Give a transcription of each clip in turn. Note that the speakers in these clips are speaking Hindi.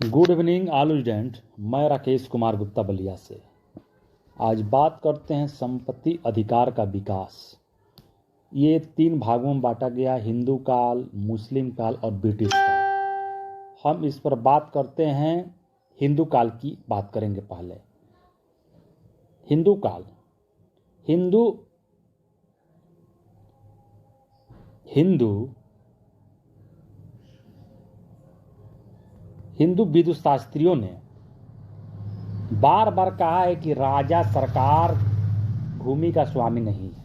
Good evening all student. मैं राकेश कुमार गुप्ता बलिया से। आज बात करते हैं संपत्ति अधिकार का विकास। ये 3 भागों में बांटा गया, हिंदू काल, मुस्लिम काल और ब्रिटिश काल। हम इस पर बात करते हैं, हिंदू काल की बात करेंगे। पहले हिंदू काल। हिंदू विदुशास्त्रियों ने बार बार कहा है कि राजा सरकार भूमि का स्वामी नहीं है,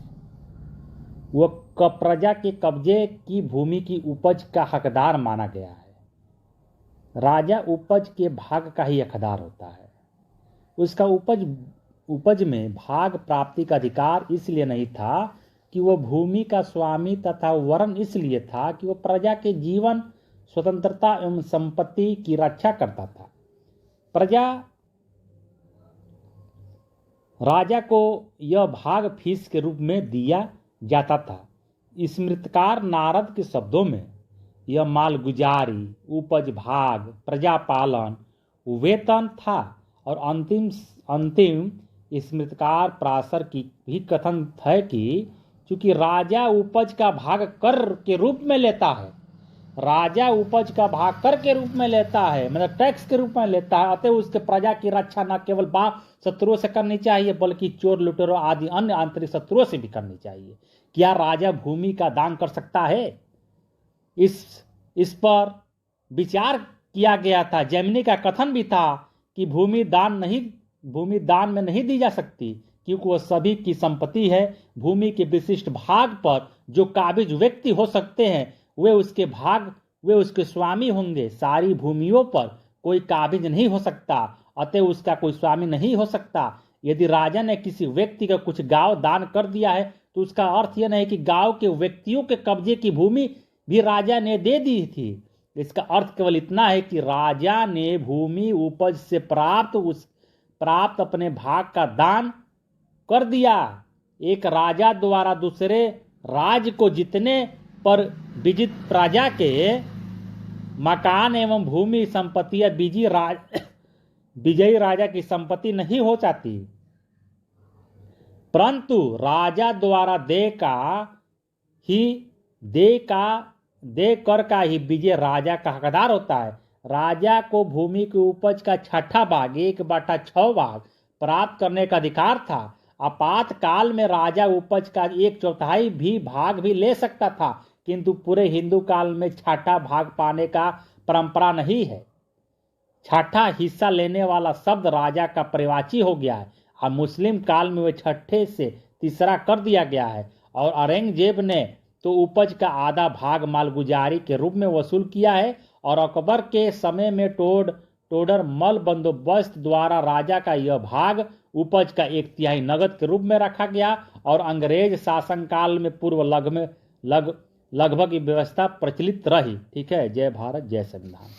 वह प्रजा के कब्जे की भूमि की उपज का हकदार माना गया है। राजा उपज के भाग का ही हकदार होता है। उसका उपज में भाग प्राप्ति का अधिकार इसलिए नहीं था कि वह भूमि का स्वामी तथा, वरन इसलिए था कि वह प्रजा के जीवन, स्वतंत्रता एवं संपत्ति की रक्षा करता था। राजा को यह भाग फीस के रूप में दिया जाता था। स्मृतिकार नारद के शब्दों में यह मालगुजारी, उपज भाग, प्रजापालन, वेतन था। और अंतिम स्मृतिकार पराशर की भी कथन है कि चूंकि राजा उपज का भाग कर के रूप में लेता है, मतलब टैक्स के रूप में लेता है, अतः उसके प्रजा की रक्षा न केवल शत्रुओं से करनी चाहिए बल्कि चोर लुटेरों आदि अन्य आंतरिक शत्रुओं से भी करनी चाहिए। क्या राजा भूमि का दान कर सकता है? इस पर विचार किया गया था। जैमिनी का कथन भी था कि भूमि दान में नहीं दी जा सकती, क्योंकि वह सभी की संपत्ति है। भूमि के विशिष्ट भाग पर जो काबिज व्यक्ति हो सकते हैं वे उसके स्वामी होंगे। सारी भूमियों पर कोई काबिज नहीं हो सकता, अतः उसका कोई स्वामी नहीं हो सकता। यदि राजा ने किसी व्यक्ति का कुछ गांव दान कर दिया है तो उसका अर्थ यह नहीं कि गांव के व्यक्तियों के कब्जे की भूमि भी राजा ने दे दी थी। इसका अर्थ केवल इतना है कि राजा ने भूमि उपज से प्राप्त अपने भाग का दान कर दिया। एक राजा द्वारा दूसरे राज्य को जीतने पर विजित प्रजा के मकान एवं भूमि संपत्तियां विजयी राजा की संपत्ति नहीं हो जाती, परंतु राजा द्वारा दे कर का ही विजय राजा का हकदार होता है। राजा को भूमि की उपज का 6ठा भाग, 1/6 भाग प्राप्त करने का अधिकार था। आपातकाल में राजा उपज का 1/4 भी भाग भी ले सकता था, किंतु पूरे हिंदू काल में 6ठा भाग पाने का परंपरा नहीं है। 6ठा हिस्सा लेने वाला शब्द राजा का पर्यायवाची हो गया है। और मुस्लिम काल में वह 6ठे से 3रा कर दिया गया है। और औरंगजेब ने तो उपज का आधा भाग मालगुजारी के रूप में वसूल किया है। और अकबर के समय में टोडर मल बंदोबस्त द्वारा राजा का यह भाग उपज का 1/3 नगद के रूप में रखा गया। और अंग्रेज शासनकाल में पूर्व लगभग व्यवस्था प्रचलित रही। ठीक है। जय भारत, जय संविधान।